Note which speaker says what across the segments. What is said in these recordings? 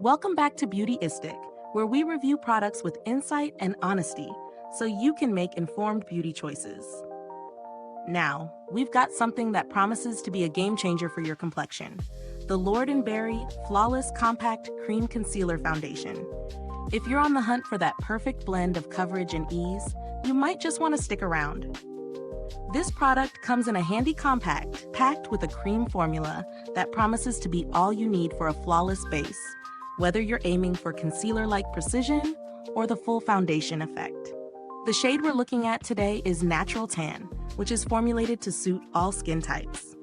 Speaker 1: Welcome back to Beautyistic, where we review products with insight and honesty so you can make informed beauty choices. Now, we've got something that promises to be a game changer for your complexion: the Lord & Berry Flawless Compact Cream Concealer Foundation. If you're on the hunt for that perfect blend of coverage and ease, you might just want to stick around. This product comes in a handy compact, packed with a cream formula that promises to be all you need for a flawless base, whether you're aiming for concealer-like precision or the full foundation effect. The shade we're looking at today is Natural Tan, which is formulated to suit all skin types.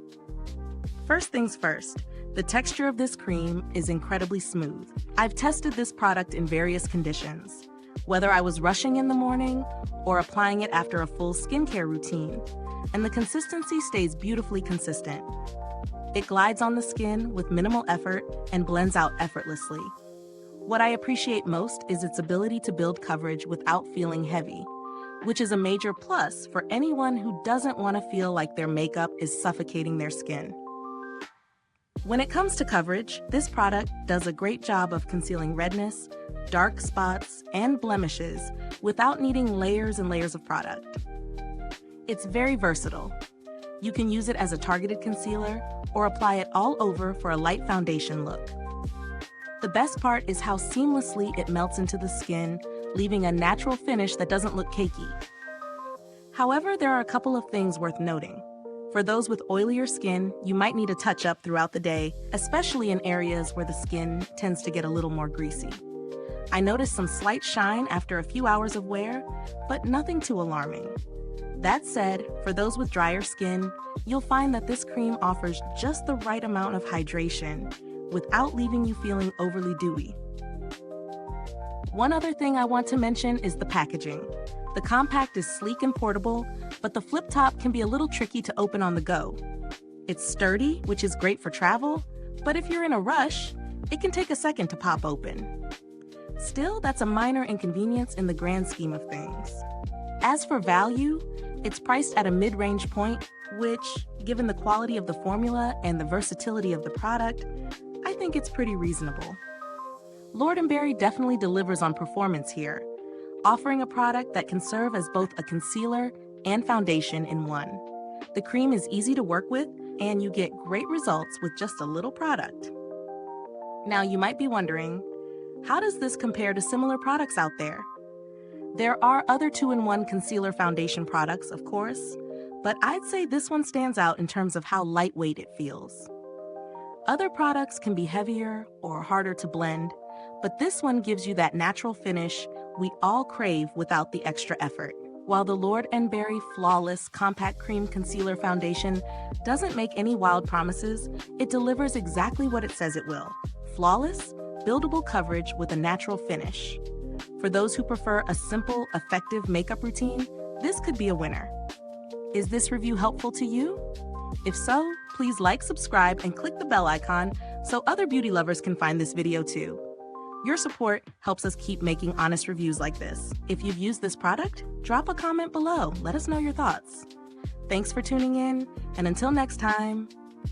Speaker 1: First things first, the texture of this cream is incredibly smooth. I've tested this product in various conditions, whether I was rushing in the morning or applying it after a full skincare routine, and the consistency stays beautifully consistent. It glides on the skin with minimal effort and blends out effortlessly. What I appreciate most is its ability to build coverage without feeling heavy, which is a major plus for anyone who doesn't want to feel like their makeup is suffocating their skin. When it comes to coverage, this product does a great job of concealing redness, dark spots, and blemishes without needing layers and layers of product. It's very versatile. You can use it as a targeted concealer or apply it all over for a light foundation look. The best part is how seamlessly it melts into the skin, leaving a natural finish that doesn't look cakey. However, there are a couple of things worth noting. For those with oilier skin, you might need a touch-up throughout the day, especially in areas where the skin tends to get a little more greasy. I noticed some slight shine after a few hours of wear, but nothing too alarming. That said, for those with drier skin, you'll find that this cream offers just the right amount of hydration without leaving you feeling overly dewy. One other thing I want to mention is the packaging. The compact is sleek and portable, but the flip top can be a little tricky to open on the go. It's sturdy, which is great for travel, but if you're in a rush, it can take a second to pop open. Still, that's a minor inconvenience in the grand scheme of things. As for value, it's priced at a mid-range point, which, given the quality of the formula and the versatility of the product, I think it's pretty reasonable. Lord & Berry definitely delivers on performance here, offering a product that can serve as both a concealer and foundation in one. The cream is easy to work with, and you get great results with just a little product. Now, you might be wondering, how does this compare to similar products out there? There are other 2-in-1 concealer foundation products, of course, but I'd say this one stands out in terms of how lightweight it feels. Other products can be heavier or harder to blend, but this one gives you that natural finish we all crave without the extra effort. While the Lord & Berry Flawless Compact Cream Concealer Foundation doesn't make any wild promises, it delivers exactly what it says it will: flawless, buildable coverage with a natural finish. For those who prefer a simple, effective makeup routine, this could be a winner. Is this review helpful to you? If so, please like, subscribe, and click the bell icon so other beauty lovers can find this video too. Your support helps us keep making honest reviews like this. If you've used this product, drop a comment below. Let us know your thoughts. Thanks for tuning in, and until next time,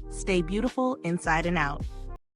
Speaker 1: stay beautiful inside and out.